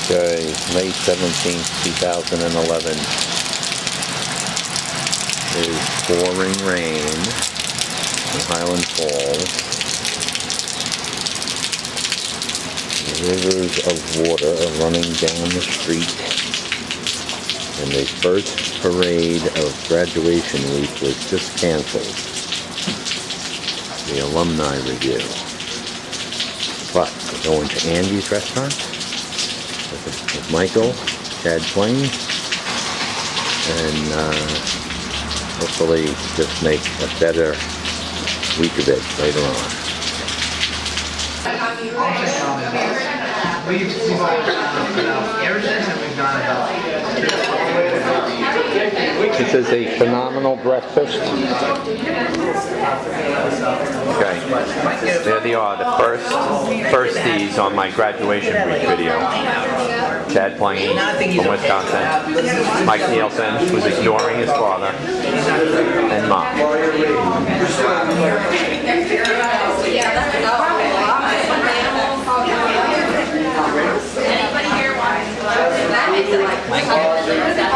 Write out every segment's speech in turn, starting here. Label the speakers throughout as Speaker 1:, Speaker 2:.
Speaker 1: Okay, May 17th, 2011. It is pouring rain in Highland Falls. Rivers of water are running down the street. And the first parade of graduation week was just canceled. The alumni review. But we're going to Andy's restaurant with Michael, Chad Twain, and hopefully just make a better week of it later on. This is a phenomenal breakfast. Okay, there they are, the firsties on my graduation week video. Chad Plain from Wisconsin, Mike Nielsen, who's ignoring his father, and Mom.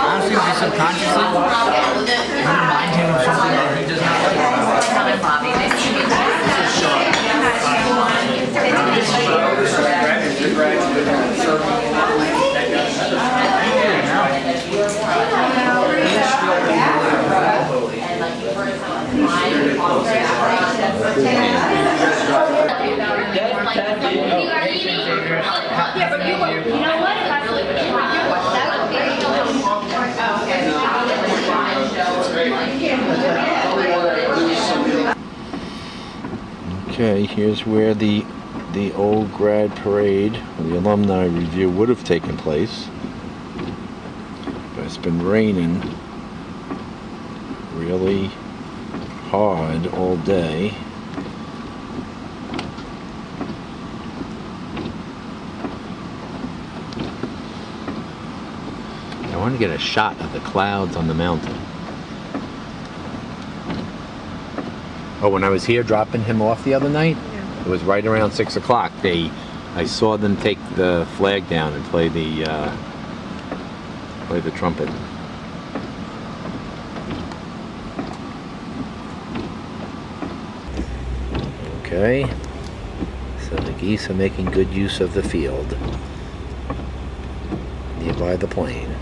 Speaker 2: Honestly, just subconsciously, remind him of something that he does not
Speaker 1: Okay, here's where the old grad parade, or the alumni review, would have taken place. But it's been raining really hard all day. I want to get a shot of the clouds on the mountain. Oh, when I was here dropping him off the other night, it was right around 6 o'clock. I saw them take the flag down and play the trumpet. Okay, so the geese are making good use of the field nearby the plane.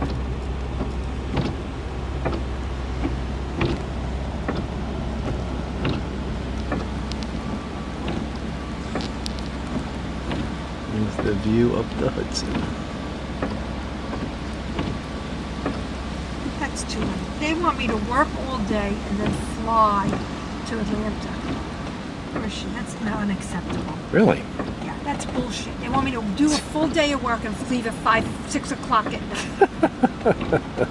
Speaker 1: The view of the Hudson.
Speaker 3: That's too late. They want me to work all day and then fly to Atlanta. That's not unacceptable.
Speaker 1: Really?
Speaker 3: Yeah, that's bullshit. They want me to do a full day of work and leave at 5, 6 o'clock at night.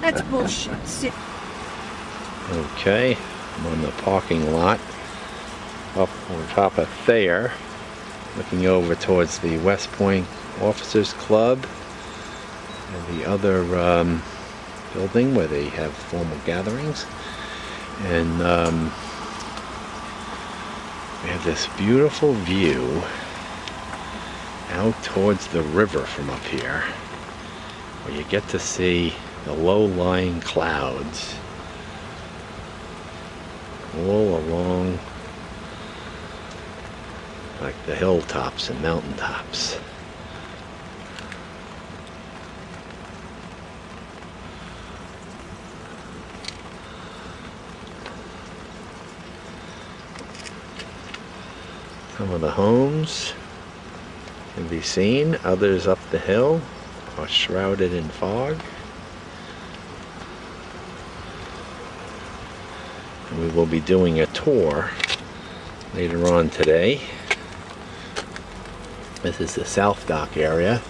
Speaker 3: That's bullshit.
Speaker 1: Okay, I'm on the parking lot up on top of Thayer, looking over towards the West Point Officers Club and the other building where they have formal gatherings. And we have this beautiful view out towards the river from up here, where you get to see the low-lying clouds all along like the hilltops and mountaintops. Some of the homes can be seen, others up the hill are shrouded in fog. And we will be doing a tour later on today. This is the South Dock area.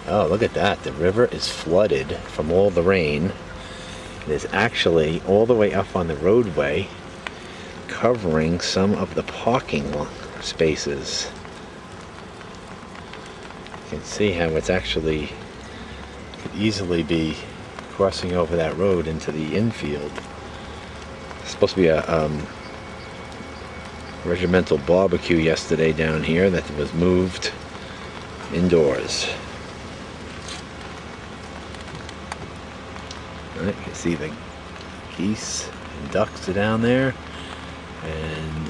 Speaker 1: Oh, look at that. The river is flooded from all the rain. It is actually all the way up on the roadway, covering some of the parking spaces. You can see how it's actually could easily be crossing over that road into the infield. It's supposed to be a regimental barbecue yesterday down here that was moved indoors. Right, you can see the geese and ducks are down there, and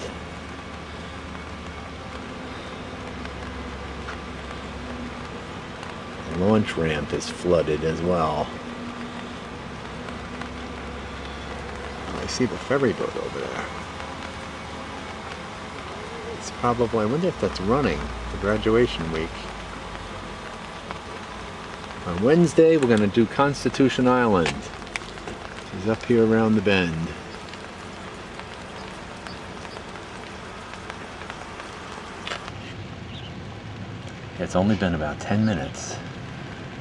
Speaker 1: the launch ramp is flooded as well. I see the ferry boat over there. It's probably, I wonder if that's running for graduation week. On Wednesday, we're going to do Constitution Island. She's up here around the bend. It's only been about 10 minutes,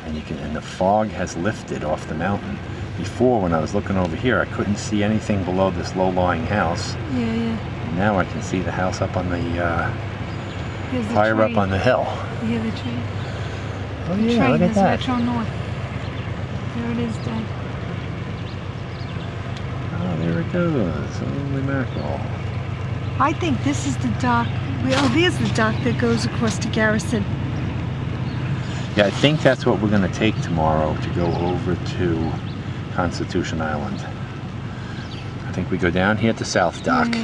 Speaker 1: and the fog has lifted off the mountain. Before, when I was looking over here, I couldn't see anything below this low-lying house.
Speaker 3: Yeah.
Speaker 1: And now I can see the house up on the
Speaker 3: Here's the
Speaker 1: higher
Speaker 3: tree.
Speaker 1: up on the hill.
Speaker 3: You hear the tree?
Speaker 1: Oh
Speaker 3: The
Speaker 1: yeah,
Speaker 3: train
Speaker 1: look at
Speaker 3: is
Speaker 1: that.
Speaker 3: Metro North. There it is, Dad.
Speaker 1: Oh, there it goes. Holy mackerel.
Speaker 3: I think this is the dock. Oh, there's the dock that goes across to Garrison.
Speaker 1: Yeah, I think that's what we're going to take tomorrow to go over to Constitution Island. I think we go down here to South Dock,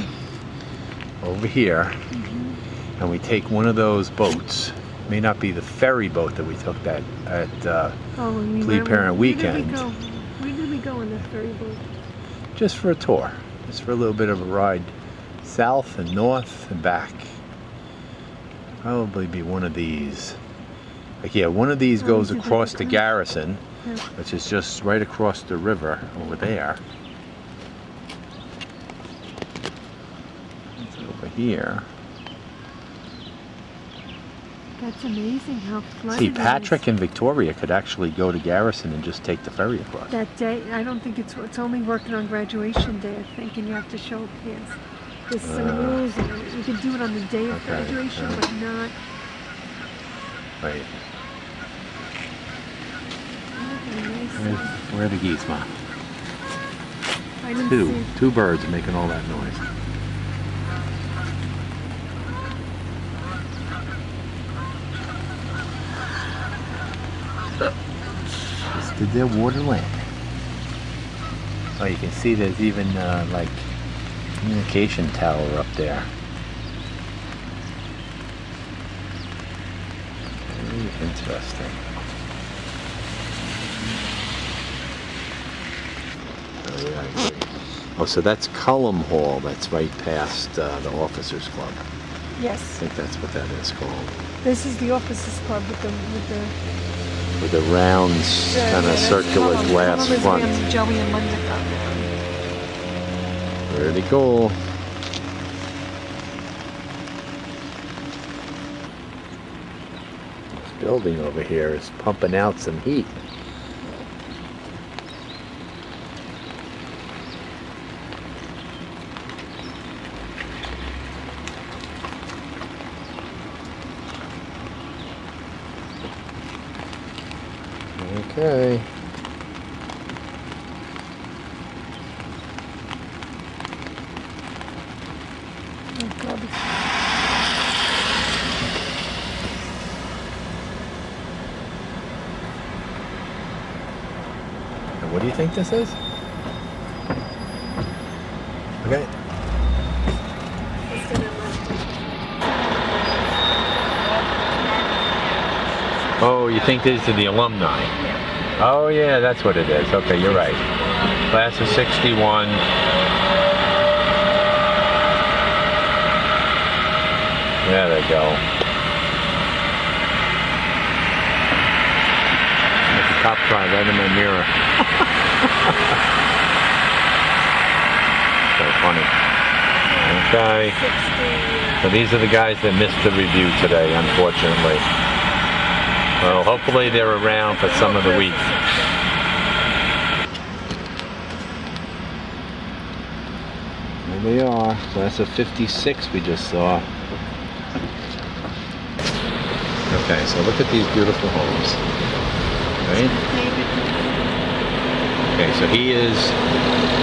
Speaker 1: over here, and we take one of those boats. May not be the ferry boat that we took that at Plea Parent Weekend.
Speaker 3: Where did we go on that ferry boat?
Speaker 1: Just for a tour, just for a little bit of a ride, south and north and back. Probably be one of these. Like, yeah, one of these goes across to Garrison, which is just right across the river over there. It's over here.
Speaker 3: That's amazing how flooded
Speaker 1: See,
Speaker 3: it
Speaker 1: Patrick
Speaker 3: is.
Speaker 1: and Victoria could actually go to Garrison and just take the ferry across.
Speaker 3: That day, I don't think it's only working on graduation day, I think, and you have to show a pass. There's some rules in it. You can do it on the day of graduation, but not.
Speaker 1: Right.
Speaker 3: Nice.
Speaker 1: Where are the geese, Ma?
Speaker 3: I didn't see.
Speaker 1: Two birds are making all that noise. Just did their water land. Oh, you can see there's even like communication tower up there. Very interesting. Oh, yeah, I agree. Oh, so that's Cullum Hall. That's right past the Officers Club. I
Speaker 3: Yes.
Speaker 1: think that's what that is called.
Speaker 3: This is the officers club
Speaker 1: With the round, kind of circular glass front.
Speaker 3: Joey and Linda got
Speaker 1: Pretty cool. This building over here is pumping out some heat. Okay.
Speaker 3: Oh, God.
Speaker 1: And what do you think this is? Okay. Oh, you think these are the alumni? Oh yeah, that's what it is. Okay, you're right. Class of 61. There they go. There's a cop car right in my mirror. So funny. Okay. So these are the guys that missed the review today, unfortunately. Well, hopefully they're around for some of the week. There they are. Class of 56 we just saw. Okay, so look at these beautiful homes. Right? Okay, so he is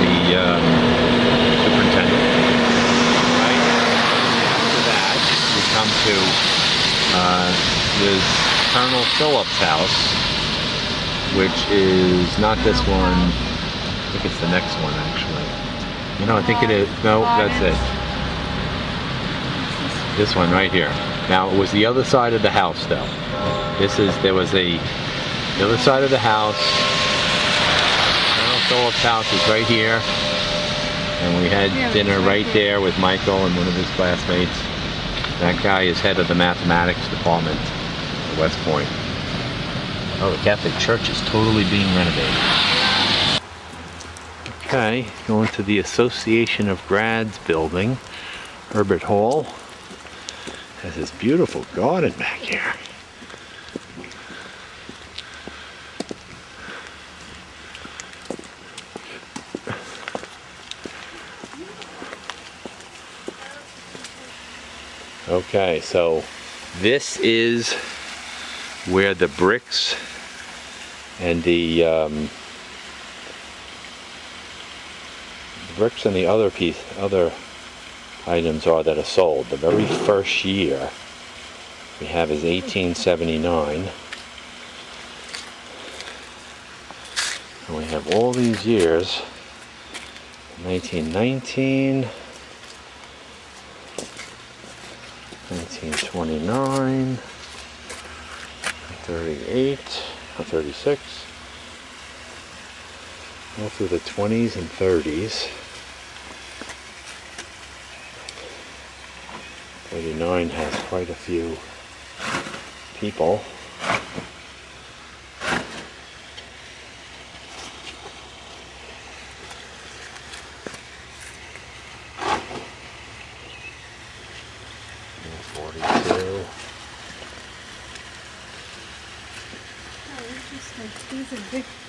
Speaker 1: the superintendent. Right? After that, we come to this Colonel Phillips' house, which is not this one, think it's the next one, actually. You know, I think it is. No, that's it. This one right here. Now, it was the other side of the house, though. There was the other side of the house. Colonel Phillips' house is right here. And we had dinner right there with Michael and one of his classmates. That guy is head of the mathematics department at West Point. Oh, the Catholic Church is totally being renovated. Okay, going to the Association of Grads building. Herbert Hall has this beautiful garden back here. Okay, so this is where the bricks and the other items are that are sold. The very first year we have is 1879, and we have all these years: 1919, 1929, 38, 36, all through the 20s and 30s. 39 has quite a few people.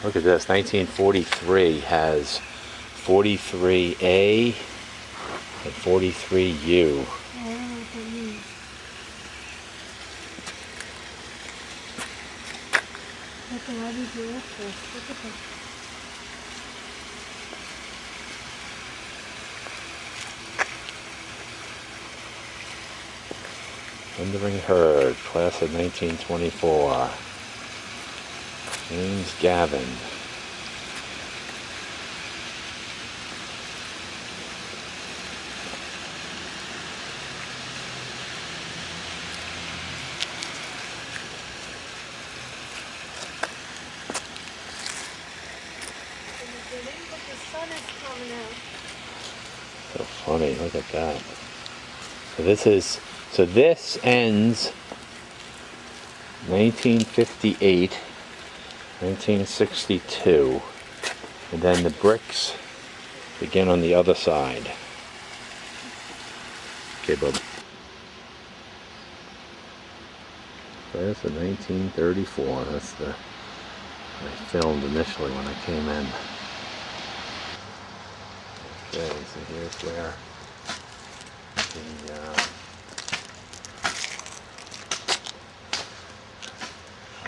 Speaker 1: Look at this, 1943 has 43A and 43U. Thundering Herd, class of 1924. James Gavin. So funny, look at that. So this ends 1958, 1962, and then the bricks begin on the other side. Okay, bub. Class of 1934. That's the I filmed initially when I came in. Okay, so here's where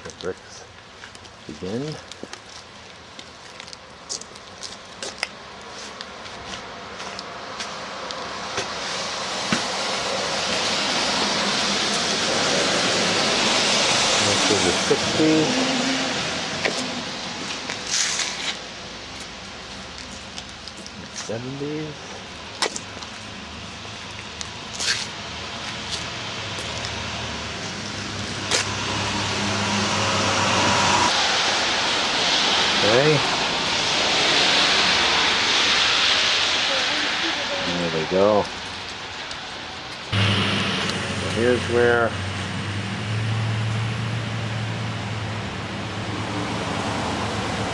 Speaker 1: the bricks begin. This is the 60s. And 70s. Okay. There we go. So here's where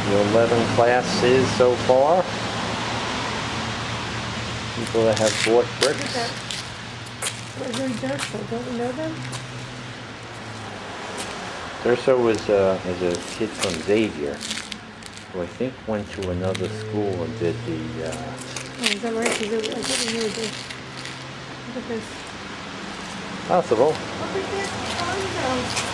Speaker 1: the 11 class is so far. People that have bought bricks.
Speaker 3: Where's Durso? Don't we know them?
Speaker 1: Durso was a kid from Xavier, who I think went to another school and did the...
Speaker 3: Oh, is that right? I didn't know this. Look at this.
Speaker 1: Possible.
Speaker 3: Look at this condo.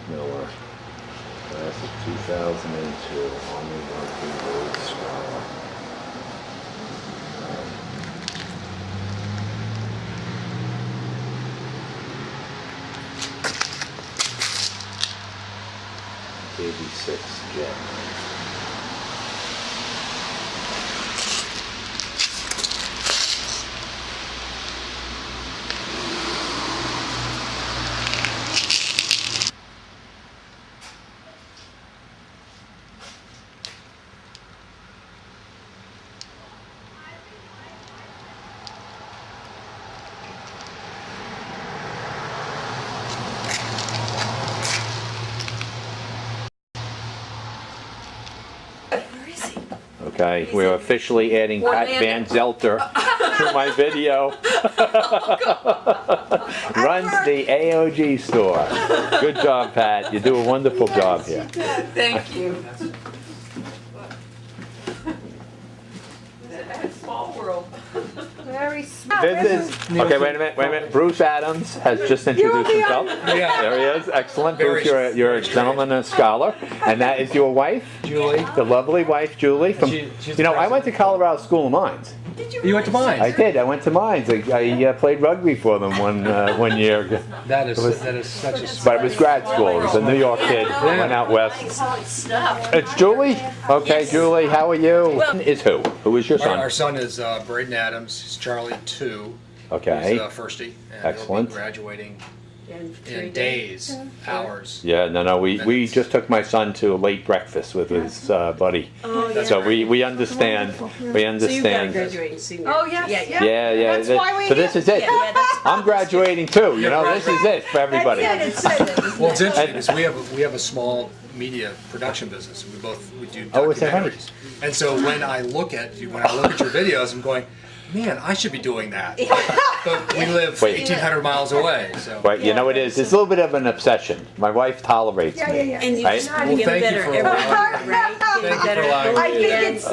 Speaker 1: Miller. Class of 2002. Army Rugby Rhodes Scholar. KB6 jet. Okay, we're officially adding Pat Van Zelter to my video. Runs the AOG store. Good job, Pat. You do a wonderful job here.
Speaker 4: Thank you. Small world.
Speaker 3: Very small.
Speaker 1: This is, okay, wait a minute. Bruce Adams has just introduced himself.
Speaker 2: Yeah.
Speaker 1: There he is. Excellent.
Speaker 2: Very
Speaker 1: Bruce, you're a gentleman and a scholar. And that is your wife?
Speaker 2: Julie.
Speaker 1: The lovely wife, Julie. From,
Speaker 2: She's
Speaker 1: you know, I
Speaker 2: the
Speaker 1: went to Colorado School of Mines.
Speaker 2: You went to mine.
Speaker 1: I did. I went to Mines. I played rugby for them one year.
Speaker 2: That is such a.
Speaker 1: But it was grad school. It was a New York kid. Went out west. It's Julie? Okay,
Speaker 4: Yes.
Speaker 1: Julie, how are you? Is who? Who is your
Speaker 2: Our
Speaker 1: son?
Speaker 2: son is Braden Adams. He's Charlie 2.
Speaker 1: Okay.
Speaker 2: He's firstie. And
Speaker 1: Excellent.
Speaker 2: He'll be graduating in days, hours.
Speaker 1: Yeah, no, we just took my son to a late breakfast with his buddy.
Speaker 4: Oh, yeah.
Speaker 1: So we understand. We
Speaker 4: So you've got a
Speaker 1: understand.
Speaker 4: graduating senior.
Speaker 3: Oh, yes, yeah.
Speaker 1: Yeah.
Speaker 3: That's why we're
Speaker 1: So this
Speaker 3: here.
Speaker 1: is it.
Speaker 4: Yeah, that's
Speaker 1: I'm graduating too. You know, this is it for everybody.
Speaker 3: That's it.
Speaker 2: Well, it's interesting because we have a small media production business. We do
Speaker 1: Oh, is that right?
Speaker 2: documentaries. And so when I look at your videos, I'm going, man, I should be doing that. But we live
Speaker 1: Wait.
Speaker 2: 1,800 miles away. So.
Speaker 1: But you know it is. It's a little bit of an obsession. My wife tolerates
Speaker 3: Yeah,
Speaker 1: me.
Speaker 3: yeah, yeah.
Speaker 4: And you
Speaker 1: Right?
Speaker 4: just
Speaker 2: Well,
Speaker 4: get
Speaker 2: thank you
Speaker 4: better
Speaker 2: for
Speaker 4: every
Speaker 2: allowing
Speaker 4: year, right?
Speaker 2: Thank you
Speaker 4: Getting
Speaker 2: for
Speaker 4: better
Speaker 2: allowing me.
Speaker 3: I think it's-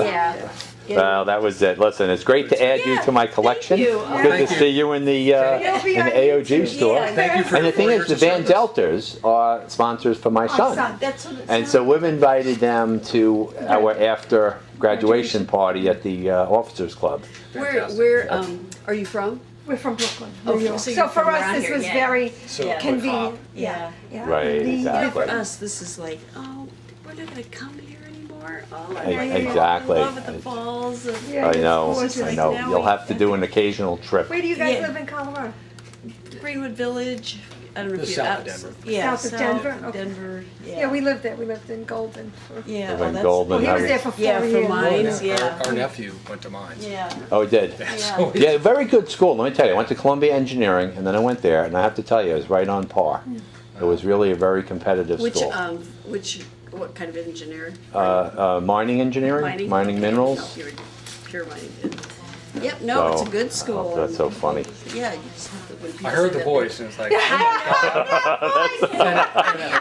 Speaker 4: Yeah.
Speaker 1: Well, that was it. Listen, it's great to add you to my collection.
Speaker 4: you.
Speaker 1: Good
Speaker 2: Thank
Speaker 1: to
Speaker 2: you.
Speaker 1: see you in the AOG store.
Speaker 4: Yeah.
Speaker 2: Thank you for
Speaker 1: And the thing
Speaker 2: your
Speaker 1: is, the Van
Speaker 2: service.
Speaker 1: Zelters are sponsors for my son.
Speaker 4: That's what it's.
Speaker 1: And so we've invited them to our after graduation party at the Officers Club.
Speaker 4: Where are you from?
Speaker 3: We're from Brooklyn,
Speaker 4: Oh,
Speaker 3: New York.
Speaker 4: so
Speaker 3: So
Speaker 4: you're
Speaker 3: for
Speaker 4: from
Speaker 3: us,
Speaker 4: around
Speaker 3: this
Speaker 4: here,
Speaker 3: was
Speaker 4: yeah.
Speaker 3: very
Speaker 2: So
Speaker 4: Yeah.
Speaker 3: convenient.
Speaker 4: Yeah.
Speaker 3: Yeah.
Speaker 1: Right,
Speaker 3: The-
Speaker 1: exactly.
Speaker 4: For us, this is like, oh, we're not gonna come here anymore. Oh,
Speaker 1: Exactly.
Speaker 4: I love it, the falls. And
Speaker 3: Yeah,
Speaker 1: I
Speaker 3: it's
Speaker 1: know,
Speaker 3: gorgeous.
Speaker 1: I know.
Speaker 4: Now
Speaker 1: You'll
Speaker 4: we-
Speaker 1: have to do an occasional trip.
Speaker 3: Where do you guys
Speaker 4: Yeah.
Speaker 3: live in Colorado?
Speaker 4: Greenwood Village. I don't know if
Speaker 2: Just
Speaker 4: you're
Speaker 2: south of
Speaker 4: out.
Speaker 2: Denver.
Speaker 4: Yeah,
Speaker 3: South of Denver? Okay.
Speaker 4: Denver.
Speaker 3: Yeah, we lived there. We lived in Golden.
Speaker 4: Yeah,
Speaker 1: Live
Speaker 4: oh,
Speaker 1: in
Speaker 4: that's.
Speaker 1: Golden.
Speaker 3: Well, he was
Speaker 1: How-
Speaker 3: there for 4
Speaker 4: Yeah, for
Speaker 3: years.
Speaker 4: mines. Yeah.
Speaker 2: Our nephew went to mines.
Speaker 4: Yeah.
Speaker 1: Oh, it did?
Speaker 2: So
Speaker 1: Yeah, very good school. Let me tell you, I went to Columbia Engineering, and then I went there, and I have to tell you, it was right on par. It was really a very competitive
Speaker 4: Which
Speaker 1: school.
Speaker 4: what kind of engineer?
Speaker 1: Mining engineering, mining
Speaker 4: Okay.
Speaker 1: minerals.
Speaker 4: No, you're pure mining. Yep. No, it's a good school.
Speaker 1: Oh, that's so funny.
Speaker 4: Yeah, you just have to. When people
Speaker 2: I heard
Speaker 4: say
Speaker 2: the
Speaker 4: that,
Speaker 2: voice and it's like,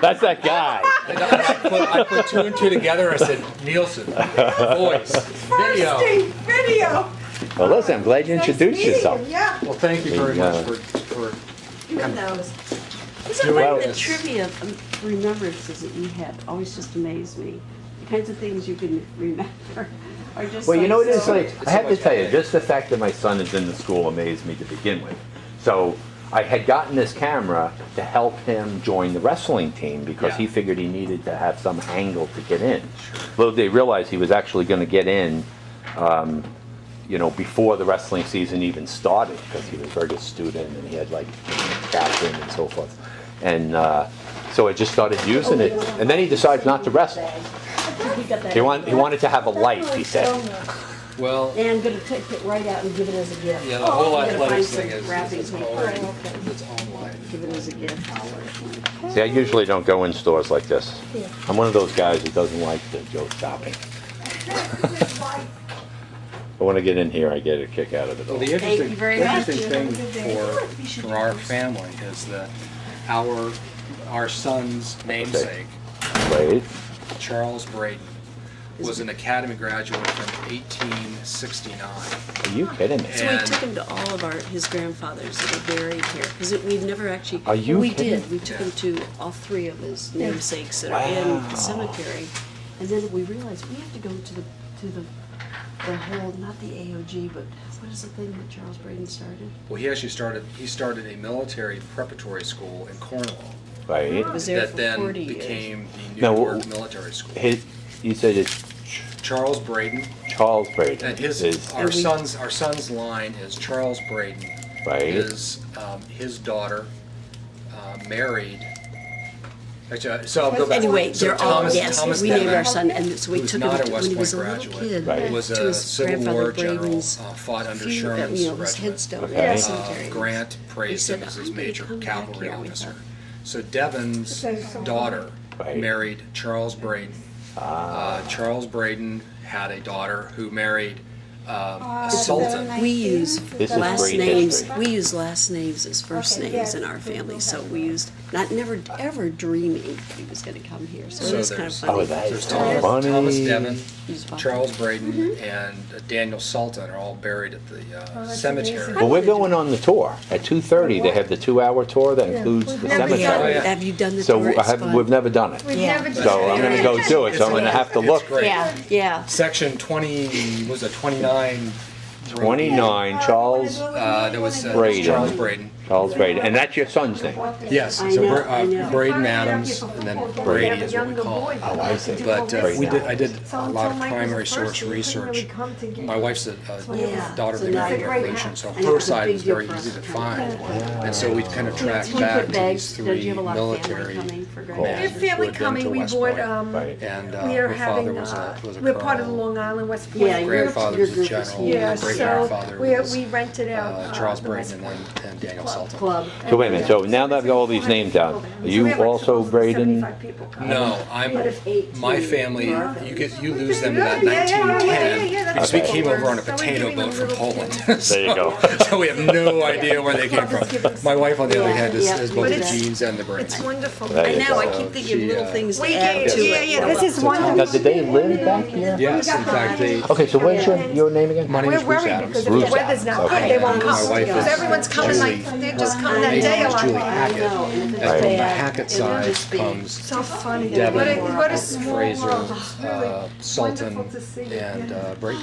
Speaker 1: That's that guy.
Speaker 2: I put two and two together. I said, Nielsen, voice, video.
Speaker 3: Video.
Speaker 1: Well, listen, I'm glad you introduced yourself.
Speaker 3: Yeah.
Speaker 2: Well, thank you very
Speaker 1: Yeah.
Speaker 2: much for
Speaker 4: Who knows? Isn't
Speaker 2: doing
Speaker 4: like the
Speaker 2: this.
Speaker 4: trivia remembrances that you have always just amaze me. The kinds of things you can remember are just.
Speaker 1: Well, you know, it is
Speaker 4: so-
Speaker 1: like, I have to tell you, just the fact that my son is in the school amazed me to begin with. So I had gotten this camera to help him join the wrestling team because he
Speaker 2: Yeah.
Speaker 1: figured he needed to have some angle to get in. Little did they realize he was actually going to get in, you know, before the wrestling season even started because he was a very good student and he had like captain and so forth. And so I just started using it, and then he decided not to wrestle. He wanted to have a life, he said.
Speaker 2: well,
Speaker 4: And I'm gonna take it right out and give it as a gift.
Speaker 2: yeah, the whole
Speaker 4: I'm gonna
Speaker 2: athletics
Speaker 4: find
Speaker 2: thing
Speaker 4: some
Speaker 2: is
Speaker 4: wrapping
Speaker 2: its
Speaker 4: paper
Speaker 2: own,
Speaker 4: and
Speaker 2: its own life.
Speaker 4: give it as a gift.
Speaker 1: See, I usually don't go in stores like this. I'm one of those guys who doesn't like to go shopping. But when I get in here, I get a kick out of it all.
Speaker 2: Well, the interesting,
Speaker 4: you very much.
Speaker 2: interesting thing for our family is that our son's namesake,
Speaker 1: Wait.
Speaker 2: Charles Braden, was an academy graduate from 1869.
Speaker 1: Are you kidding me?
Speaker 4: So we
Speaker 2: And-
Speaker 4: took him to all of his grandfathers that are buried here, because we've never actually.
Speaker 1: Are you
Speaker 4: We
Speaker 1: kidding?
Speaker 4: did, we took him to all 3 of his namesakes that are in
Speaker 1: Wow.
Speaker 4: the cemetery. And then we realized we have to go to the whole, not the AOG, but what is the thing that Charles Braden started?
Speaker 2: Well, he actually started a military preparatory school in Cornwall
Speaker 1: Right.
Speaker 4: It was there
Speaker 2: that
Speaker 4: for
Speaker 2: then
Speaker 4: 40 years.
Speaker 2: became the New
Speaker 1: Now,
Speaker 2: York Military School.
Speaker 1: You said it's
Speaker 2: Charles Braden,
Speaker 1: Charles Braden.
Speaker 2: and his
Speaker 1: is
Speaker 2: our son's line is Charles Braden.
Speaker 1: Right.
Speaker 2: His daughter married. Actually, so I'll go back.
Speaker 4: Anyway,
Speaker 2: So
Speaker 4: they're all,
Speaker 2: Thomas
Speaker 4: yes, we named
Speaker 2: Devon,
Speaker 4: our son, and so we
Speaker 2: who was
Speaker 4: took him,
Speaker 2: not a
Speaker 4: to-
Speaker 2: West
Speaker 4: when he was a
Speaker 2: Point
Speaker 4: little
Speaker 2: graduate,
Speaker 4: kid.
Speaker 1: Right.
Speaker 2: was
Speaker 4: to
Speaker 2: a
Speaker 4: his
Speaker 2: Civil
Speaker 4: grandfather
Speaker 2: War general,
Speaker 4: Braden's
Speaker 2: fought under
Speaker 4: few,
Speaker 2: Sherman's
Speaker 4: his
Speaker 2: regiment.
Speaker 4: headstone in
Speaker 1: Okay.
Speaker 4: the cemetery.
Speaker 2: Grant praised
Speaker 4: He
Speaker 2: him
Speaker 4: said,
Speaker 2: as
Speaker 4: "I'm
Speaker 2: his
Speaker 4: gonna
Speaker 2: major
Speaker 4: come back
Speaker 2: cavalry
Speaker 4: here with
Speaker 2: officer.
Speaker 4: her."
Speaker 2: So Devon's daughter
Speaker 1: Right.
Speaker 2: married Charles Braden. Charles Braden had a daughter who married a sultan.
Speaker 4: We use
Speaker 1: This is
Speaker 4: last
Speaker 1: great
Speaker 4: names.
Speaker 1: history.
Speaker 4: We use last names as first names in our family. So we used never ever dreaming he was going to come here. So,
Speaker 2: So
Speaker 4: it was kind of
Speaker 2: there's-
Speaker 4: funny.
Speaker 1: Oh, that
Speaker 2: There's
Speaker 1: is
Speaker 2: Thomas,
Speaker 1: funny.
Speaker 2: Thomas Devon,
Speaker 4: He's fine.
Speaker 2: Charles Braden, and Daniel Sultan are all buried at the cemetery.
Speaker 1: Well, we're going on the tour at 2:30. They have the 2-hour tour that includes the
Speaker 3: We've never
Speaker 1: cemetery.
Speaker 2: done it.
Speaker 4: Have you done the
Speaker 1: So
Speaker 4: tour? It's fun.
Speaker 1: we've never done it.
Speaker 3: We've
Speaker 4: Yeah.
Speaker 3: never
Speaker 1: So I'm going to go do it. So I'm going to have to look.
Speaker 2: It's great.
Speaker 4: Yeah.
Speaker 2: Section 20, was it 29?
Speaker 1: 29, Charles
Speaker 2: There was
Speaker 1: Braden.
Speaker 2: Charles Braden.
Speaker 1: Charles Braden, and that's your son's name.
Speaker 2: Yes,
Speaker 4: I
Speaker 2: so
Speaker 4: know, I know.
Speaker 2: Braden Adams, and then Brady is what we call it.
Speaker 1: Oh, I see.
Speaker 2: But
Speaker 1: Brady
Speaker 2: I did a lot of primary source research. My wife's a daughter of the
Speaker 4: Yeah.
Speaker 2: American Revolution, so
Speaker 4: And it
Speaker 2: her
Speaker 4: was a
Speaker 2: side
Speaker 4: big
Speaker 2: was very
Speaker 4: deal for
Speaker 2: easy
Speaker 4: us
Speaker 2: to
Speaker 4: to
Speaker 2: find.
Speaker 4: come.
Speaker 2: And so we kind of tracked
Speaker 4: We
Speaker 2: back
Speaker 4: put
Speaker 2: to
Speaker 4: bags.
Speaker 2: these
Speaker 4: Did you
Speaker 2: three
Speaker 4: have a lot of family
Speaker 2: military
Speaker 4: coming for
Speaker 2: men.
Speaker 3: We have
Speaker 4: graduation?
Speaker 3: family
Speaker 2: who had been
Speaker 3: coming.
Speaker 2: to
Speaker 3: We
Speaker 2: West
Speaker 3: bought,
Speaker 2: Point.
Speaker 1: Right.
Speaker 2: And
Speaker 3: we are
Speaker 2: her father
Speaker 3: having,
Speaker 2: was a
Speaker 3: we're part of the
Speaker 2: colonel.
Speaker 3: Long Island West Point.
Speaker 4: Yeah, your
Speaker 2: Grandfather was a
Speaker 4: group is
Speaker 2: general.
Speaker 4: huge.
Speaker 3: Yeah,
Speaker 2: Great
Speaker 3: so
Speaker 2: grandfather was
Speaker 3: we rented out.
Speaker 2: Charles
Speaker 3: the West
Speaker 2: Braden and Daniel Sultan.
Speaker 4: Club.
Speaker 1: So wait a minute. So now that I've got all these names down, are you also Braden?
Speaker 2: No, my family, you lose them in that
Speaker 3: Yeah, yeah, yeah,
Speaker 2: 1910
Speaker 3: yeah,
Speaker 2: because we
Speaker 3: that's
Speaker 2: came
Speaker 3: right.
Speaker 2: over on a
Speaker 3: So we're
Speaker 2: potato
Speaker 3: giving them
Speaker 2: boat from
Speaker 3: little
Speaker 2: Poland.
Speaker 1: There you go.
Speaker 2: So we have no idea where they came from. My wife, on the other hand,
Speaker 4: Yeah,
Speaker 2: is
Speaker 4: yeah.
Speaker 2: both
Speaker 3: But
Speaker 2: the
Speaker 3: it's-
Speaker 2: jeans and the brains.
Speaker 3: It's wonderful.
Speaker 1: There
Speaker 4: I
Speaker 1: you
Speaker 4: know,
Speaker 1: go.
Speaker 4: I keep thinking
Speaker 2: She,
Speaker 4: little things
Speaker 3: We
Speaker 4: to add
Speaker 3: gave,
Speaker 4: to
Speaker 3: yeah,
Speaker 4: it.
Speaker 3: yeah, this is
Speaker 1: Now,
Speaker 3: wonderful.
Speaker 1: did they live back here?
Speaker 2: Yes, in fact, they.
Speaker 1: Okay, so what's your name again?
Speaker 2: My name
Speaker 3: We're
Speaker 2: is Bruce
Speaker 3: worried
Speaker 2: Adams.
Speaker 3: because if
Speaker 1: Bruce
Speaker 3: the weather's not good, they won't
Speaker 2: And my
Speaker 3: come.
Speaker 2: wife
Speaker 3: Because
Speaker 2: is
Speaker 3: everyone's coming
Speaker 2: Julie.
Speaker 3: like, they're just
Speaker 2: Her
Speaker 3: coming that
Speaker 2: name
Speaker 3: day a
Speaker 2: is
Speaker 3: lot.
Speaker 2: Julie
Speaker 4: I
Speaker 2: Hackett.
Speaker 4: know, and if it's
Speaker 2: And from the
Speaker 4: bad,
Speaker 2: Hackett
Speaker 4: it'll
Speaker 2: side
Speaker 4: just be-
Speaker 2: comes
Speaker 3: So funny.
Speaker 2: Devon,
Speaker 3: What a small
Speaker 2: Fraser,
Speaker 3: world. It's really
Speaker 2: Sultan,
Speaker 3: wonderful to see.
Speaker 2: and
Speaker 3: Yeah.
Speaker 2: Brady.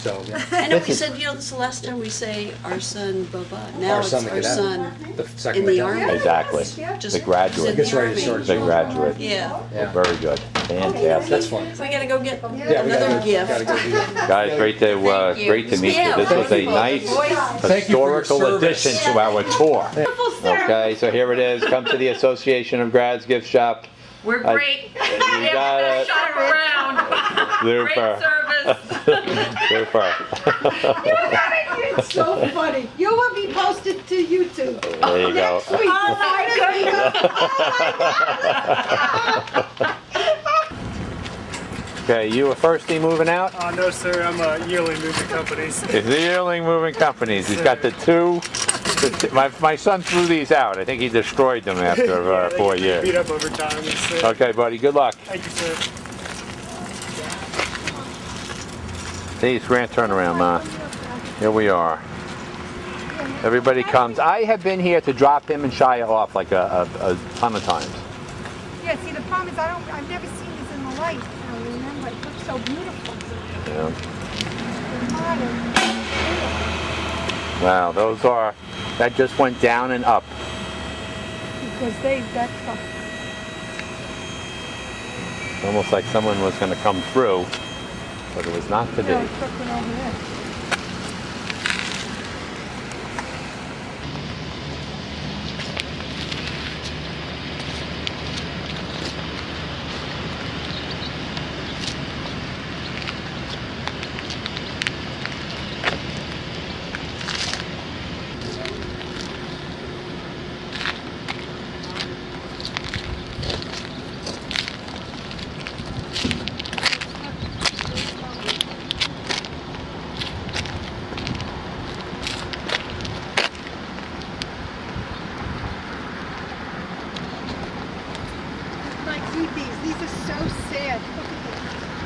Speaker 2: So, yeah.
Speaker 4: I know,
Speaker 1: This
Speaker 4: we
Speaker 1: is-
Speaker 4: said, this is the last time we say our son, blah. Now
Speaker 2: Our
Speaker 4: it's
Speaker 2: son, the
Speaker 4: our
Speaker 2: cadet.
Speaker 4: son
Speaker 2: The second
Speaker 4: in the
Speaker 2: cadet.
Speaker 4: army.
Speaker 1: Exactly.
Speaker 4: Just
Speaker 1: The graduate.
Speaker 2: Gets ready to start
Speaker 1: The
Speaker 2: his
Speaker 1: graduate.
Speaker 4: Yeah.
Speaker 2: Yeah.
Speaker 1: Very good. Fantastic.
Speaker 2: That's fun.
Speaker 4: We gotta go get
Speaker 2: Yeah, we
Speaker 4: another
Speaker 2: gotta
Speaker 4: gift.
Speaker 2: go do that.
Speaker 1: Guys, great
Speaker 4: you.
Speaker 1: to meet you.
Speaker 4: Yeah,
Speaker 1: This was a
Speaker 4: wonderful.
Speaker 1: nice
Speaker 2: Thank you for your
Speaker 1: historical
Speaker 2: service.
Speaker 1: addition to our tour. Okay, so here it is. Come to the Association of Grads Gift Shop.
Speaker 5: We're
Speaker 1: I-
Speaker 5: great.
Speaker 1: You got it.
Speaker 5: Shop around. Great
Speaker 1: Super.
Speaker 5: service.
Speaker 1: Super.
Speaker 3: It's so funny. You will be posted to YouTube.
Speaker 1: There you go.
Speaker 3: Next week.
Speaker 5: Oh my goodness.
Speaker 1: Okay, you a firstie moving out?
Speaker 6: No, sir. I'm a yearly moving companies.
Speaker 1: It's the Yearling Moving Companies. He's got the two. My son threw these out. I think he destroyed them after 4
Speaker 6: Beat
Speaker 1: years.
Speaker 6: up over time. It's,
Speaker 1: Okay, buddy. Good luck.
Speaker 6: Thank you, sir.
Speaker 1: Please, grand turnaround, Ma. Here we are. Everybody comes. I have been here to drop him and Shia off like a ton of times.
Speaker 3: Yeah, see, the problem is I've never seen this in the light. I remember, it looks so beautiful.
Speaker 1: Yeah.
Speaker 3: They're modern.
Speaker 1: Wow, that just went down and up.
Speaker 3: Because that's
Speaker 1: Almost like someone was going to come through, but it was not to be.
Speaker 3: over there. Like, read these. These are so sad. Look at this.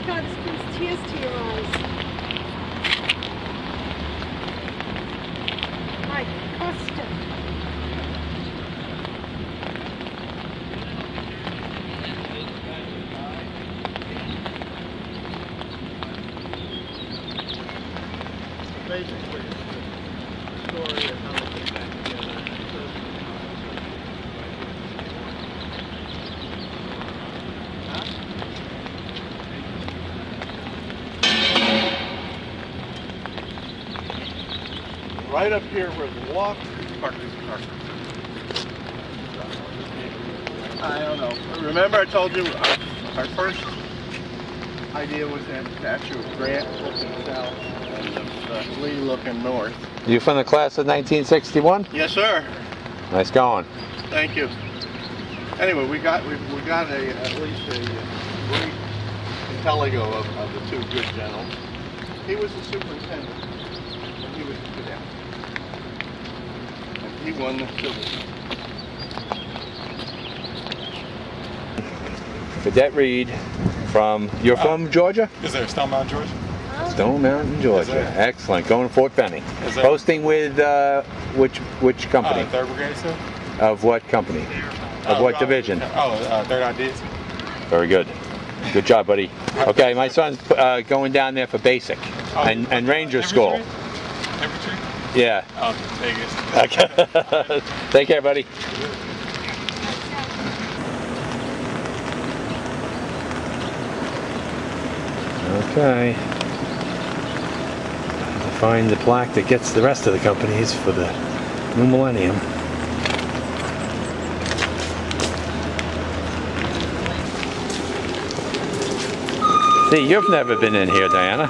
Speaker 3: God, this brings tears to your eyes. My Costa.
Speaker 7: Basically, it's the story of how we came back together. Right up here where the walk. Park. I don't know. Remember I told you our first idea was to have a statue of Grant looking south and of Lee looking north.
Speaker 1: You from the class of 1961?
Speaker 7: Yes, sir.
Speaker 1: Nice going.
Speaker 7: Thank you. Anyway, we got at least a brief intelligo of the two good generals. He was the superintendent, and he was the cadet. And he won the civil.
Speaker 1: Cadet Reed from, you're from Georgia?
Speaker 8: Is there Stone Mountain, Georgia?
Speaker 1: Stone Mountain, Georgia.
Speaker 8: there?
Speaker 1: Excellent. Going to Fort Benning.
Speaker 8: Is there?
Speaker 1: Posting with which company?
Speaker 8: 3rd Brigade, sir?
Speaker 1: Of what company? Of what division?
Speaker 8: 3rd IDs.
Speaker 1: Very good. Good job, buddy. Okay, my son's going down there for basic and Ranger School.
Speaker 8: Infantry?
Speaker 1: Yeah.
Speaker 8: Oh, Vegas.
Speaker 1: Okay. Take care, buddy. Okay. To find the plaque that gets the rest of the companies for the new millennium. See, you've never been in here, Diana.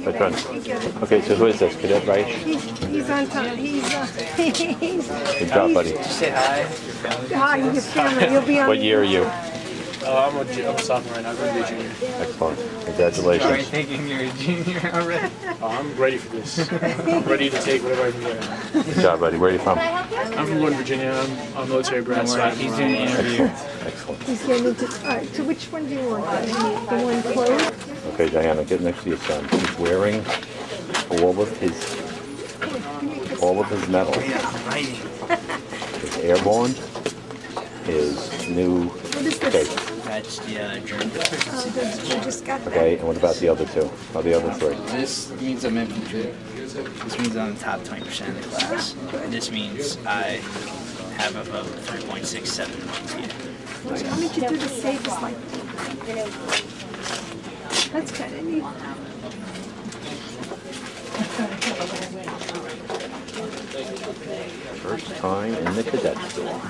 Speaker 1: Which one? Okay, so who is this? Cadet, right?
Speaker 3: He's on top. He's
Speaker 1: Good job, buddy.
Speaker 5: Say hi.
Speaker 3: hi, your family. You'll be on.
Speaker 1: What year are you?
Speaker 6: I'm a sophomore right now. I'm going to be a junior.
Speaker 1: Excellent.
Speaker 5: Sorry,
Speaker 1: Congratulations.
Speaker 5: thinking you're a junior already.
Speaker 6: I'm ready for this. I'm ready to take whatever I can get.
Speaker 1: Good job, buddy. Where are you from?
Speaker 6: I'm from Northern Virginia. I'm a military brat. So
Speaker 5: He's doing an interview.
Speaker 1: Excellent.
Speaker 3: He's getting into. All right. So which one do you want? The one closed.
Speaker 1: Okay, Diana, get next to your son. He's wearing all of his medals. His airborne, his new
Speaker 3: What is this?
Speaker 1: case.
Speaker 5: That's the German
Speaker 3: You just got that.
Speaker 1: Okay, and what about the other two? Or the other three?
Speaker 5: This means I'm infantry. This means I'm in the top 20% of the class. This means I have about 3.67 GPA.
Speaker 3: Why don't you do the safest like? That's kind of neat.
Speaker 1: First time in the cadet store.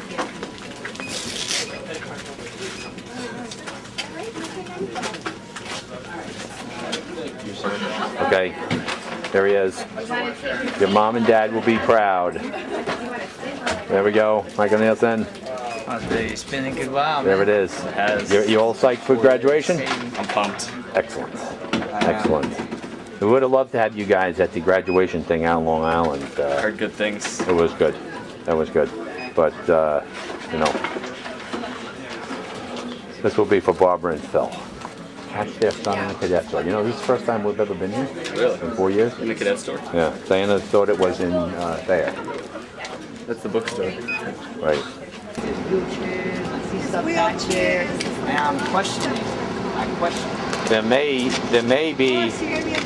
Speaker 1: Okay, there he is. Your mom and dad will be proud. There we go, Michael Nielsen.
Speaker 5: It's been a good while, man.
Speaker 1: There it is. You all psyched for graduation?
Speaker 8: I'm pumped.
Speaker 1: Excellent. Excellent. We would have loved to have you guys at the graduation thing out on Long Island.
Speaker 8: Heard good things.
Speaker 1: It was good. That was good. But, you know, this will be for Barbara and Phil. Catch their son in the cadet store. You know, this is the first time we've ever been here.
Speaker 8: Really?
Speaker 1: In 4 years?
Speaker 8: In the cadet store.
Speaker 1: Yeah. Diana thought it was in Thayer.
Speaker 8: That's the bookstore.
Speaker 1: Right.
Speaker 5: I'm questioning. I question.
Speaker 1: There may be,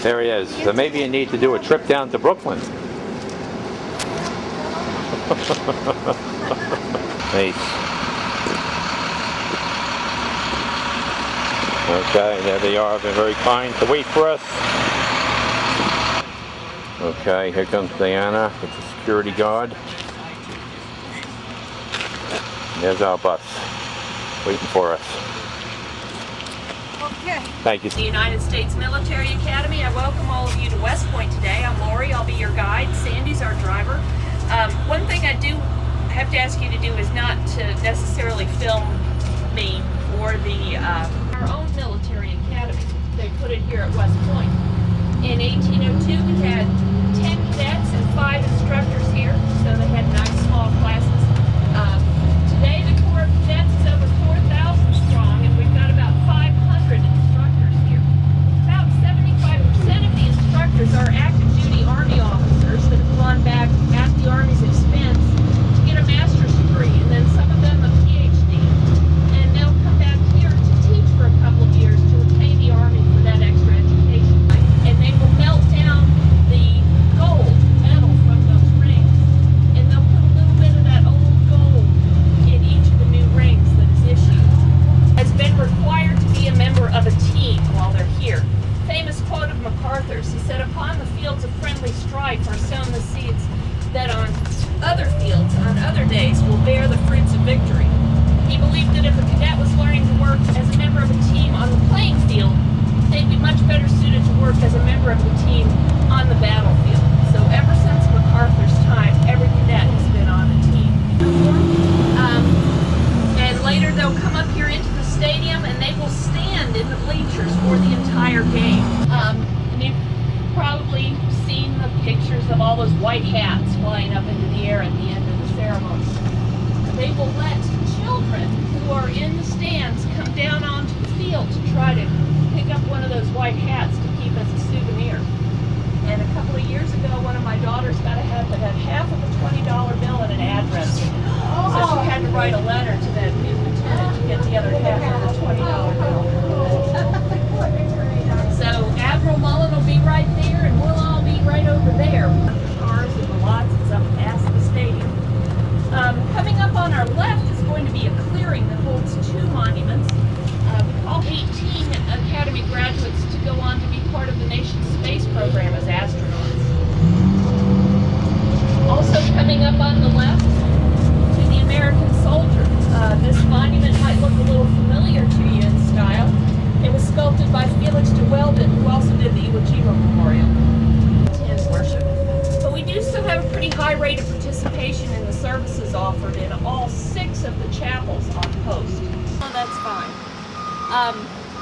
Speaker 1: there he is. There may be a need to do a trip down to Brooklyn. Nice. Okay, there they are. Been very kind to wait for us. Okay, here comes Diana with the security guard. There's our bus, waiting for us.
Speaker 3: Okay.
Speaker 1: Thank you.
Speaker 9: The United States Military Academy. I have to ask you to do is not to necessarily film me or our own military academy. They put it here at West Point. In 1802, we had 10 cadets and 5 instructors here, so they had nice small classes. Today, the Corps of Cadets is over 4,000 strong, and we've got about 500 instructors here. About 75% of the instructors are active duty Army officers that have gone back at the Army's expense to get a master's degree, and then some of them a PhD. And they'll come back here to teach for a couple of years to repay the Army for that extra education. And they will melt down the gold metal from those rings, and they'll put a little bit of that old gold in each of the new rings that is issued. Has been required to be a member of a team while they're here. Famous quote of MacArthur's, he said, "Upon the fields of friendly strife are sown the seeds that on other fields, on other days, will bear the fruits of victory." He believed that if a cadet was learning to work as a member of a team on the playing field, they'd be much better suited to work as a member of the team on the battlefield. So ever since MacArthur's time, every cadet has been on a team. And later they'll come up here into the stadium and they will stand in the bleachers for the entire game. And you've probably seen the pictures of all those white hats flying up into the air at the end of the ceremony. They will let children who are in the stands come down onto the field to try to pick up one of those white hats to keep as a souvenir. And a couple of years ago, one of my daughters got a hat that had half of a $20 bill and an address in it. So she had to write a letter to that new lieutenant to get the other half of the $20 bill. So Admiral Mullen will be right there, and we'll all be right over there. Cars and the lots is up past the stadium. Coming up on our left is going to be a clearing that holds 2 monuments. We call 18 Academy graduates to go on to be part of the nation's space program as astronauts. Also coming up on the left to the American soldier. This monument might look a little familiar to you in style. It was sculpted by Felix de Weldon, who also did the Iwo Jima Memorial. Attend worship. But we do still have a pretty high rate of participation in the services offered in all 6 of the chapels on post. Oh, that's fine.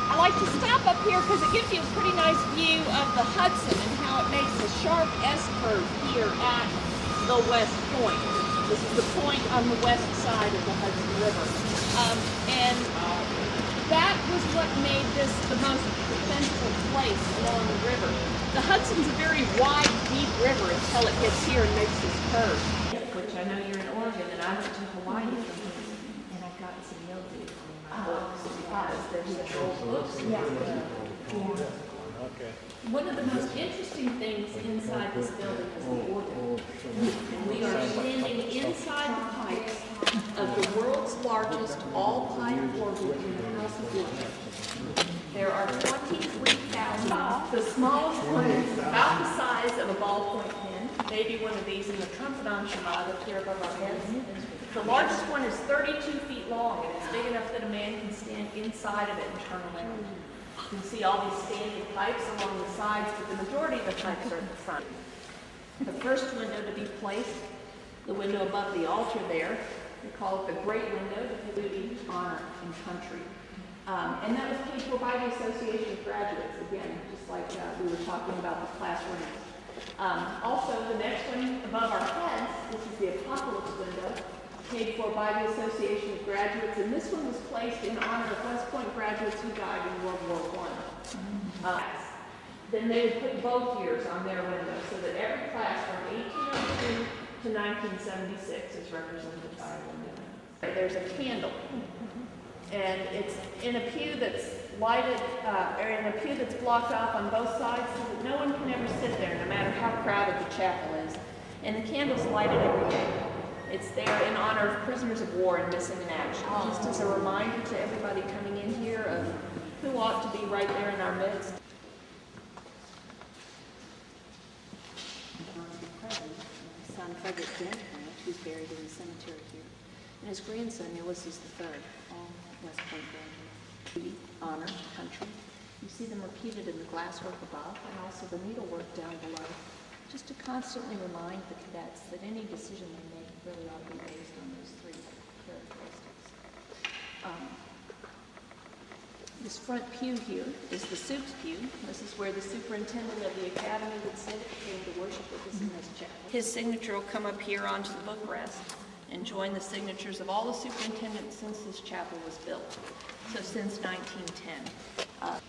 Speaker 9: I like to stop up here because it gives you a pretty nice view of the Hudson and how it makes a sharp S-curve here at the West Point. This is the point on the west side of the Hudson River. And that was what made this the most defensible place along the river. The Hudson's a very wide, deep river until it gets here and makes this curve. Which I know you're in Oregon, and I went to Hawaii from here, and I've gotten some mildew from my books because there's such old books.
Speaker 6: Okay.
Speaker 9: One of the most interesting things inside this building is the organ. And we are standing inside the pipes of the world's largest all-pipe organ in the House of Worship. There are 23,000. The smallest one is about the size of a ballpoint pen, maybe one of these in the trumpet enchilada up here above our heads. The largest one is 32 feet long, and it's big enough that a man can stand inside of it and turn around. You can see all these standing pipes along the sides, but the majority of the pipes are at the front. The first window to be placed, the window above the altar there, we call it the Great Window, the duty, honor, and country. And that was paid for by the Association of Graduates, again, just like we were talking about the class winners. Also, the next one above our heads, this is the Apocalypse Window, paid for by the Association of Graduates, and this one was placed in honor of West Point graduates who died in World War I. Then they would put both years on their window, so that every class from 1802 to 1976 is represented by a window. There's a candle, and it's in a pew that's lighted, or in a pew that's blocked off on both sides, so that no one can ever sit there, no matter how crowded the chapel is. And the candle's lighted every day. It's there in honor of prisoners of war and missing in action, just as a reminder to everybody coming in here of who ought to be right there in our midst.
Speaker 4: My son Frederick Grant, who's buried in the cemetery here, and his grandson Ulysses III, all West Point graduates. Duty, honor, country. You see them repeated in the glasswork above, and also the needlework down below. just to constantly remind the cadets that any decision they make really ought to be based on those three characteristics. This front pew here is the soups pew. This is where the superintendent of the academy would sit if he came to worship with us in this chapel. His signature will come up here onto the book rest and join the signatures of all the superintendents since this chapel was built, so since 1910.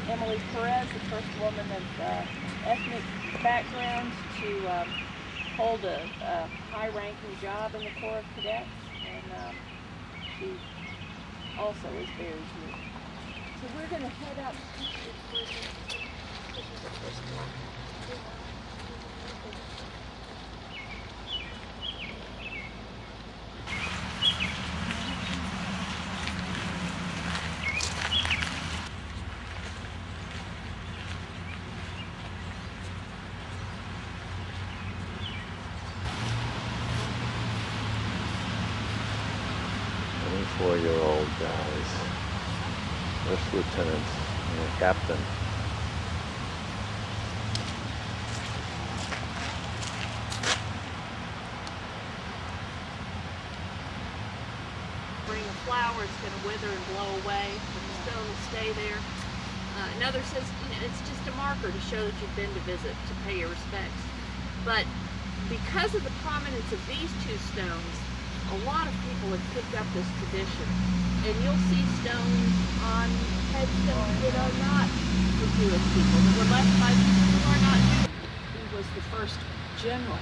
Speaker 4: Emily Perez, the first woman of ethnic background to hold a high-ranking job in the Corps of Cadets, and she also is buried here. So we're going to head up. This is the first one.
Speaker 1: Four-year-old guys, first lieutenant and a captain.
Speaker 9: Bring a flower, it's going to wither and blow away, but the stone will stay there. Another says, it's just a marker to show that you've been to visit, to pay your respects. But because of the prominence of these two stones, a lot of people have picked up this tradition, and you'll see stones on headstones that are not for Jewish people, that were left by people who are not Jewish. He was the first general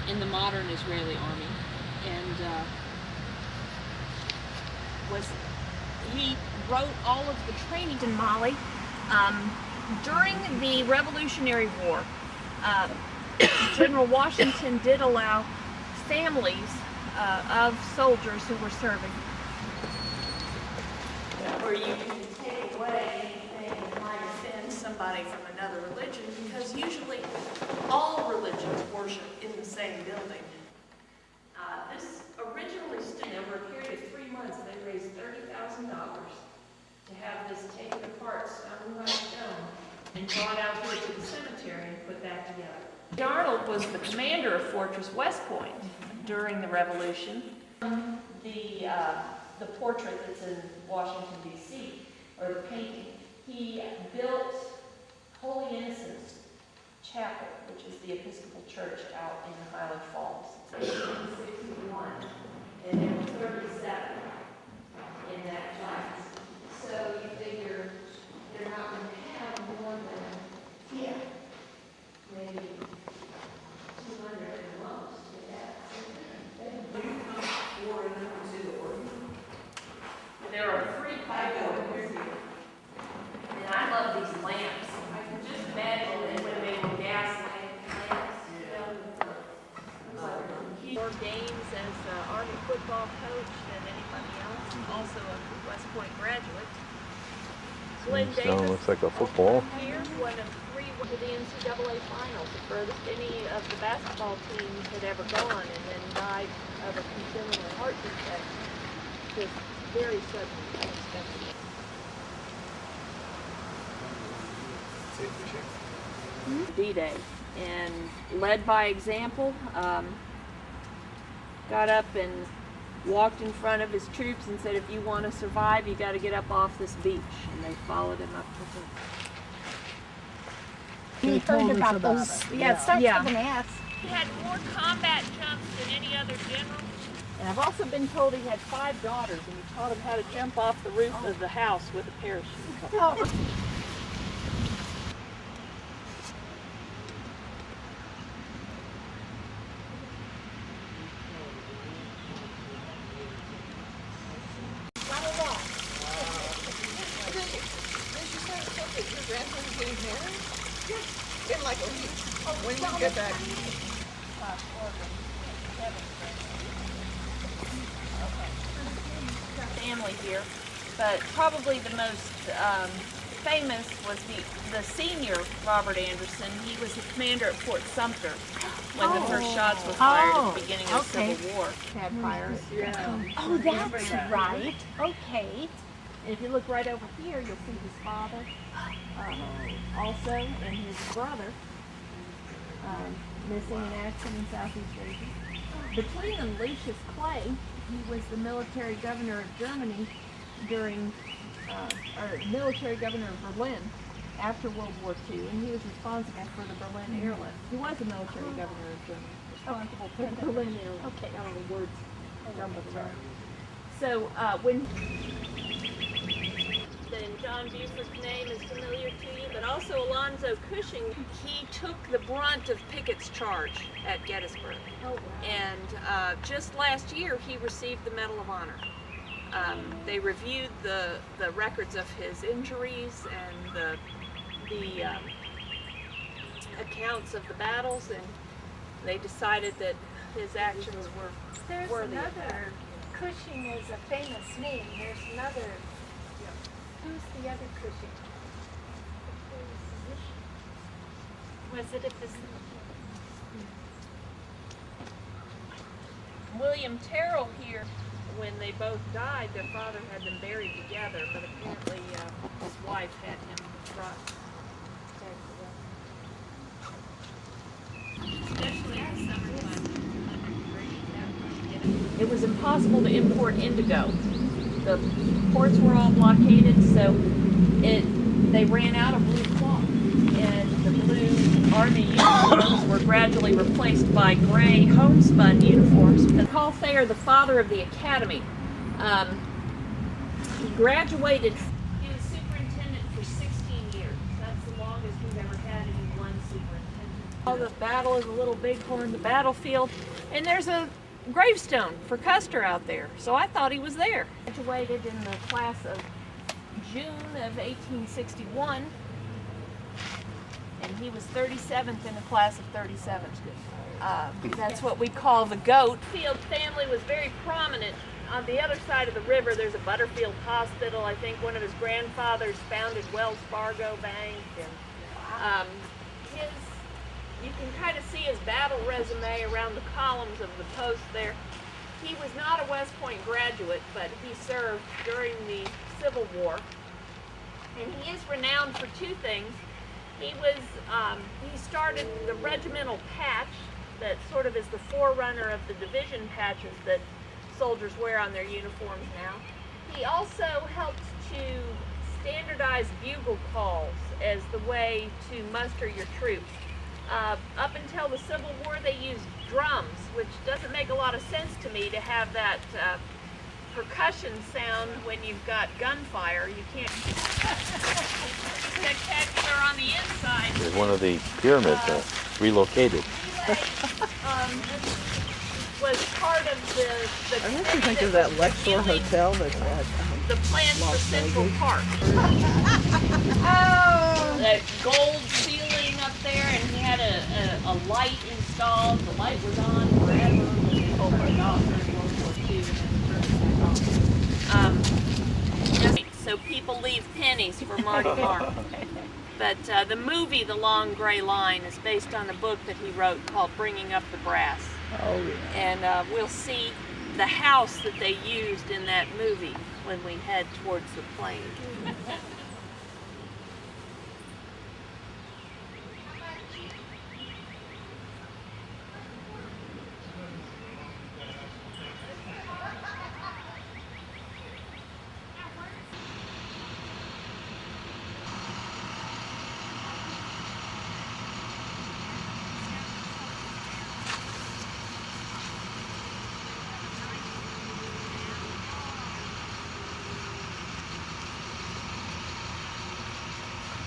Speaker 9: in the modern Israeli army, and he wrote all of the training in Mali. During the Revolutionary War, General Washington did allow families of soldiers who were serving, where you can take away anything that might offend somebody from another religion, because usually all religions worship in the same building. This originally stood over a period of 3 months. They raised $30,000 to have this taken apart stone by stone and brought out here to the cemetery and put back together. Arnold was the commander of Fortress West Point during the Revolution. The portrait that's in Washington, D.C., or the painting, he built Holy Innocents Chapel, which is the Episcopal Church out in Highland Falls. It's 1861, and there were 37 in that class. So you figure they're not going to have more than, maybe 200 at most. There are 3 pipe organs here, and I love these lamps. I can just imagine that when they were gas lamps, more games as an Army football coach than anybody else, also a West Point graduate.
Speaker 4: Glenn
Speaker 1: Stone
Speaker 4: Davis
Speaker 1: looks like a football.
Speaker 4: here, one of 3 went to the NCAA finals, the furthest any of the basketball teams had ever gone, and then died of a congenital heart defect. Just very sudden, unexpected. D-Day, and led by example, got up and walked in front of his troops and said, if you want to survive, you got to get up off this beach. And they followed him up to the...
Speaker 10: We heard about those. Yeah, it starts with an S.
Speaker 4: He had more combat jumps than any other general. And I've also been told he had 5 daughters, and he taught them how to jump off the roof of the house with a parachute.
Speaker 10: Oh.
Speaker 4: Family here, but probably the most famous was the senior Robert Anderson. He was the commander at Fort Sumter when the first shots were fired at the beginning of the Civil War.
Speaker 10: Oh, that's right. Okay.
Speaker 4: And if you look right over here, you'll see his father also, and his brother missing in action in Southeast Asia. Between them, Lucius Clay, he was the military governor of Germany during, or military governor of Berlin after World War II, and he was responsible for the Berlin airlift. He was a military governor of Germany, responsible for the Berlin airlift. Okay, all the words jumbled around. So when then John Buford's name is familiar to you, but also Alonzo Cushing, he took the brunt of Pickett's charge at Gettysburg. Oh, wow. And just last year, he received the Medal of Honor. They reviewed the records of his injuries and the accounts of the battles, and they decided that his actions were worthy.
Speaker 10: There's another, Cushing is a famous name. There's another. Who's the other Cushing? Was it a physician?
Speaker 4: William Terrell here, when they both died, their father had them buried together, but apparently his wife had him brought back to especially in the summertime. It was impossible to import indigo. The ports were all blockaded, so they ran out of blue cloth, and the blue Army uniforms were gradually replaced by gray homespun uniforms. Paul Thayer, the father of the academy, he graduated. He was superintendent for 16 years. That's the longest we've ever had any one superintendent. Oh, the battle is a little bighorn, the battlefield, and there's a gravestone for Custer out there, so I thought he was there. Graduated in the class of June of 1861, and he was 37th in the class of 37. That's what we call the GOAT. Field family was very prominent. On the other side of the river, there's a Butterfield Hospital. I think one of his grandfathers founded Wells Fargo Bank, and you can kind of see his battle resume around the columns of the post there. He was not a West Point graduate, but he served during the Civil War. And he is renowned for 2 things. He started the regimental patch that sort of is the forerunner of the division patches that soldiers wear on their uniforms now. He also helped to standardize bugle calls as the way to muster your troops. Up until the Civil War, they used drums, which doesn't make a lot of sense to me to have that percussion sound when you've got gunfire. You can't. Spectacular on the inside.
Speaker 1: There's one of the pyramids relocated.
Speaker 4: Was part of the
Speaker 11: I like to think of that Lexor Hotel that's at
Speaker 4: the plans for Central Park.
Speaker 10: Oh!
Speaker 4: That gold ceiling up there, and he had a light installed. The light was on forever when they opened off during World War II, and then turned it off. so people leave pennies for Marty Mark. But the movie, The Long Gray Line, is based on a book that he wrote called Bringing Up the Brass.
Speaker 11: Oh, yeah.
Speaker 4: And we'll see the house that they used in that movie when we head towards the plane.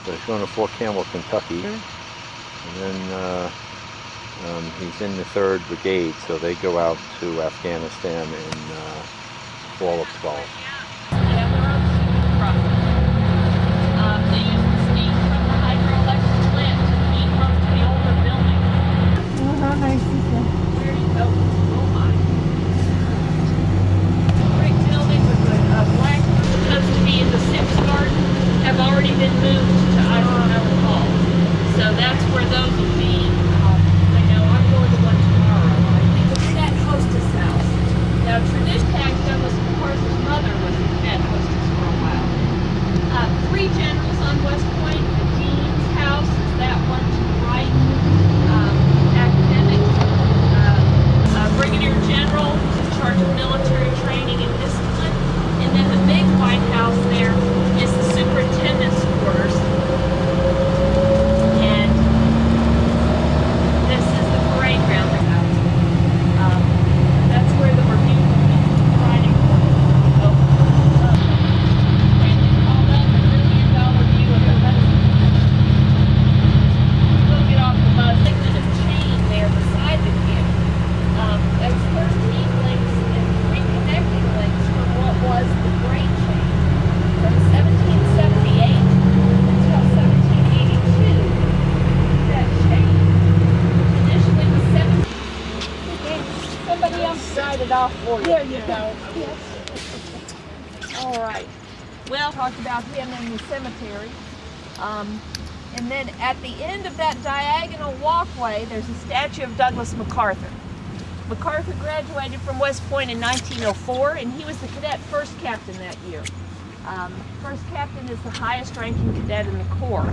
Speaker 1: So he's going to Fort Campbell, Kentucky, and then he's in the 3rd Brigade, so they go out to Afghanistan in fall of 12.
Speaker 4: They use the steam from the hydroelectric plant to heat most of the older buildings.
Speaker 3: Oh, how nice is that?
Speaker 4: Where do you go? Oh my. Brick building with a black roof supposed to be in the 6th garden have already been moved to Eisenhower Hall. So that's where those will be. I know I'm going to one tomorrow. I think it's that hostess house. Now, tradition Douglas MacArthur's mother was a cadet hostess for a while. 3 generals on West Point. The dean's house is that one to the right. Academics. Brigadier general in charge of military training and discipline. And then the big White House there is the superintendent's quarters. And this is the parade ground. That's where the review riding oh. And you call that the $1 million view of the bus. We'll get off the bus. There's a chain there beside the camp. There's 13 links and 3 connecting links from what was the Great Chain from 1778 until 1782. That chain initially was 17.
Speaker 10: Somebody else
Speaker 4: Started off for you.
Speaker 10: There you go.
Speaker 4: All right. Well, talked about him in the cemetery. And then at the end of that diagonal walkway, there's a statue of Douglas MacArthur. MacArthur graduated from West Point in 1904, and he was the cadet first captain that year. First captain is the highest ranking cadet in the Corps.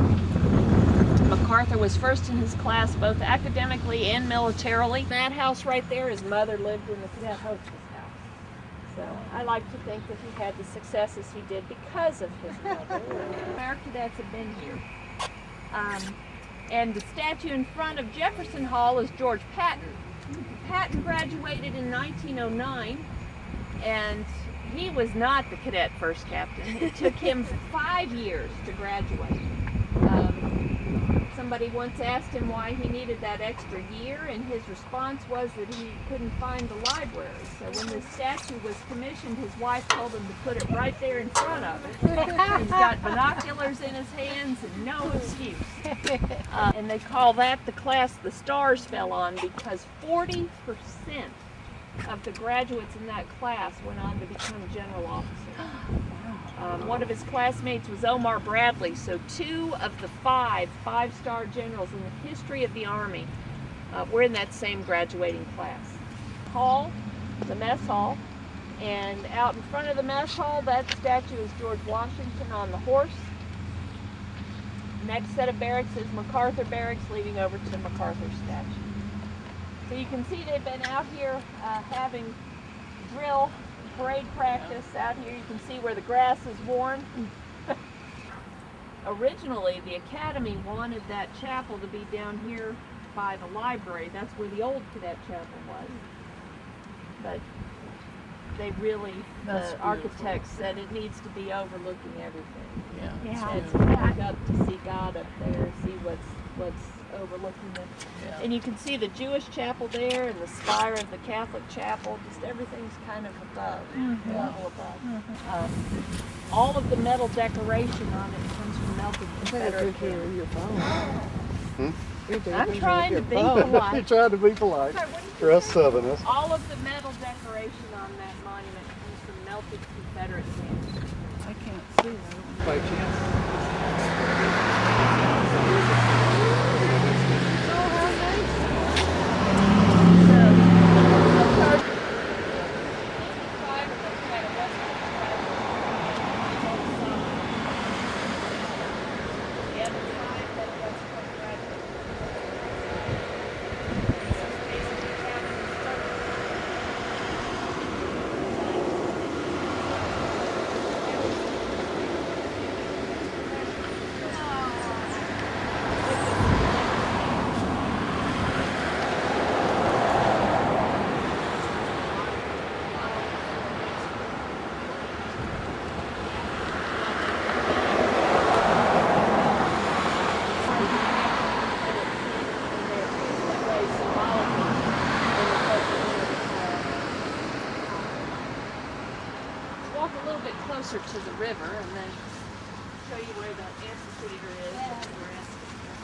Speaker 4: MacArthur was first in his class both academically and militarily. That house right there, his mother lived in the cadet hostess house. So I like to think that he had the successes he did because of his mother. Our cadets have been here. And the statue in front of Jefferson Hall is George Patton. Patton graduated in 1909, and he was not the cadet first captain. It took him 5 years to graduate. Somebody once asked him why he needed that extra year, and his response was that he couldn't find the library. So when this statue was commissioned, his wife told him to put it right there in front of it. He's got binoculars in his hands and no excuse. And they call that the class the stars fell on, because 40% of the graduates in that class went on to become general officers. One of his classmates was Omar Bradley, so 2 of the 5 five-star generals in the history of the Army were in that same graduating class. Hall, the mess hall, and out in front of the mess hall, that statue is George Washington on the horse. Next set of barracks is MacArthur Barracks, leading over to MacArthur statue. So you can see they've been out here having drill parade practice out here. You can see where the grass is worn. Originally, the academy wanted that chapel to be down here by the library. That's where the old cadet chapel was. But they really, the architects said it needs to be overlooking everything.
Speaker 11: Yeah.
Speaker 4: And to back up to see God up there, see what's overlooking it.
Speaker 11: Yeah.
Speaker 4: And you can see the Jewish chapel there and the spire of the Catholic chapel. Just everything's kind of above, level above. All of the metal decoration on it comes from melted Confederate cannon. I'm trying to be polite.
Speaker 7: You're trying to be polite. For us Southerners.
Speaker 4: All of the metal decoration on that monument comes from melted Confederate cannon.
Speaker 11: I can't see.
Speaker 6: By chance.
Speaker 4: Walk a little bit closer to the river and then show you where the amphitheater is.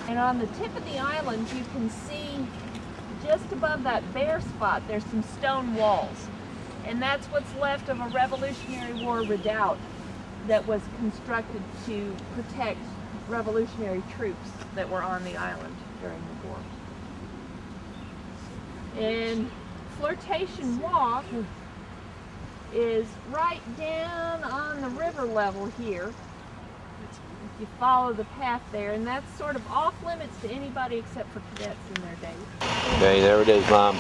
Speaker 4: And on the tip of the island you can see just above that bare spot there's some stone walls. And that's what's left of a Revolutionary War redoubt that was constructed to protect Revolutionary troops that were on the island during the war. And Flirtation Walk is right down on the river level here. If you follow the path there, and that's sort of off limits to anybody except for cadets in their days.
Speaker 1: Okay, there it is, Mom.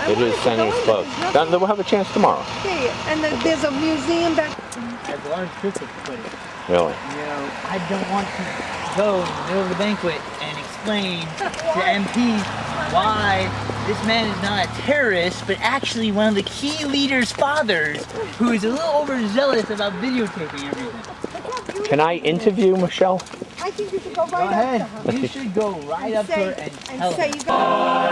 Speaker 1: It is Senator's Club. We'll have a chance tomorrow.
Speaker 3: Yeah, and there's a museum back.
Speaker 5: As Lawrence Griffith put it,
Speaker 1: Really?
Speaker 5: you know, I don't want to go in the middle of the banquet and explain to MPs why this man is not a terrorist, but actually one of the key leaders' fathers who is a little overzealous about videotaping everything.
Speaker 1: Can I interview Michelle?
Speaker 3: I think you should go right
Speaker 5: Go ahead.
Speaker 3: up to her.
Speaker 5: You should go right up to her and tell
Speaker 3: say
Speaker 5: her.
Speaker 3: you got